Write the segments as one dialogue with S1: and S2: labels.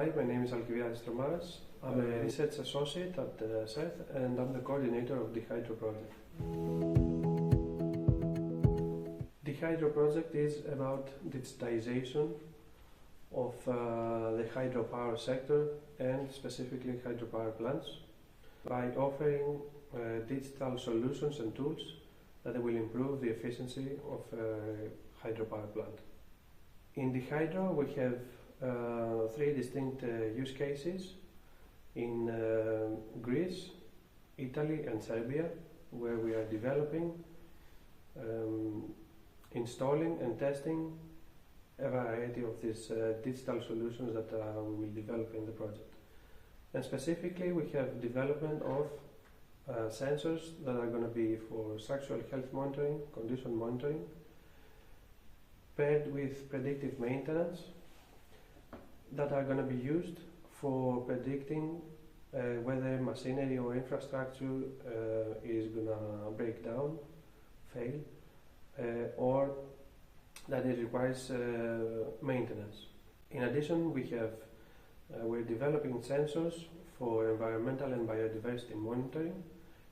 S1: Hi, my name is Alkiviadis Tromaras. I'm a research associate at CERTH and I'm the coordinator of the Hydro project. The Hydro project is about digitization of the hydropower sector and specifically hydropower plants by offering digital solutions and tools that will improve the efficiency of a hydropower plant. In the hydro we have three distinct use cases in Greece, Italy and Serbia, where we are developing, installing and testing a variety of these digital solutions that we will develop in the project. And specifically we have development of sensors that are going to be for structural health monitoring, condition monitoring, paired with predictive maintenance that are going to be used for predicting whether machinery or infrastructure is going to break down, fail, or that it requires maintenance. In addition, we're developing sensors for environmental and biodiversity monitoring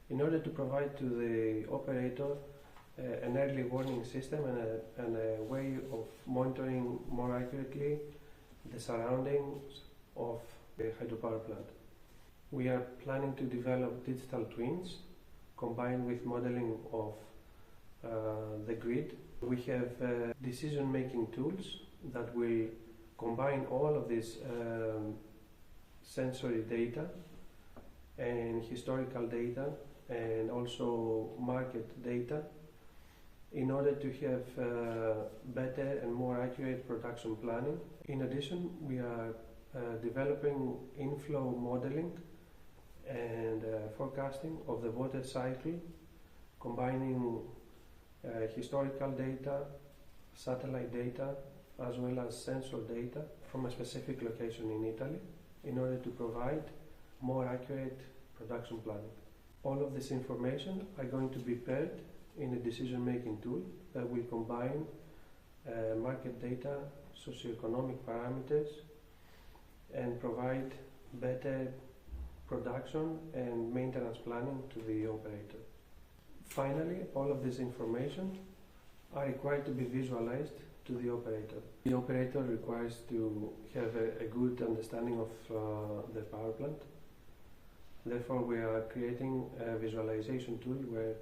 S1: in order to provide to the operator an early warning system and a way of monitoring more accurately the surroundings of the hydropower plant. We are planning to develop digital twins combined with modeling of the grid. We have decision-making tools that will combine all of this sensory data and historical data and also market data in order to have better and more accurate production planning. In addition, we are developing inflow modeling and forecasting of the water cycle, combining historical data, satellite data, as well as sensor data from a specific location in Italy in order to provide more accurate production planning. All of this information are going to be paired in a decision-making tool that will combine market data, socioeconomic parameters, and provide better production and maintenance planning to the operator. Finally, all of this information are required to be visualized to the operator. The operator requires to have a good understanding of the power plant. Therefore, we are creating a visualization tool where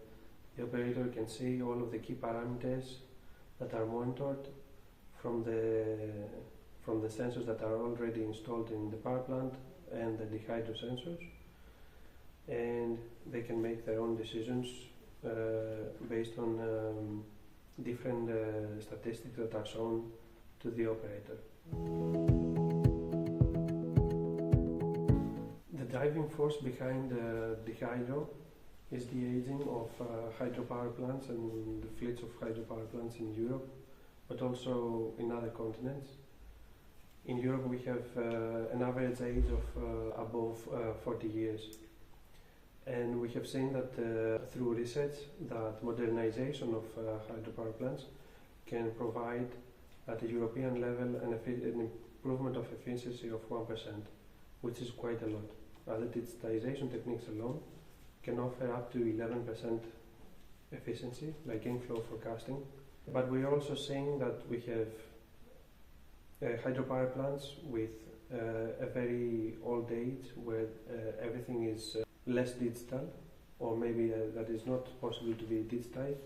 S1: the operator can see all of the key parameters that are monitored from the sensors that are already installed in the power plant and the hydro sensors, and they can make their own decisions based on different statistics that are shown to the operator. The driving force behind the hydro is the aging of hydropower plants and the fleets of hydropower plants in Europe, but also in other continents. In Europe we have an average age of above 40 years. And we have seen that through research that modernization of hydropower plants can provide at a European level an improvement of efficiency of 1%, which is quite a lot. Other digitization techniques alone can offer up to 11% efficiency, like inflow forecasting. But we're also seeing that we have hydropower plants with a very old age where everything is less digital, or maybe that is not possible to be digitized.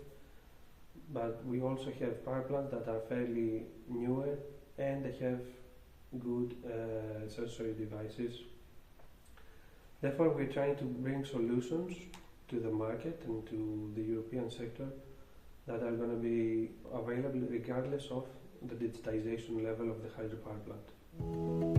S1: But we also have power plants that are fairly newer and they have good sensory devices. Therefore, we're trying to bring solutions to the market and to the European sector that are going to be available regardless of the digitization level of the hydropower plant.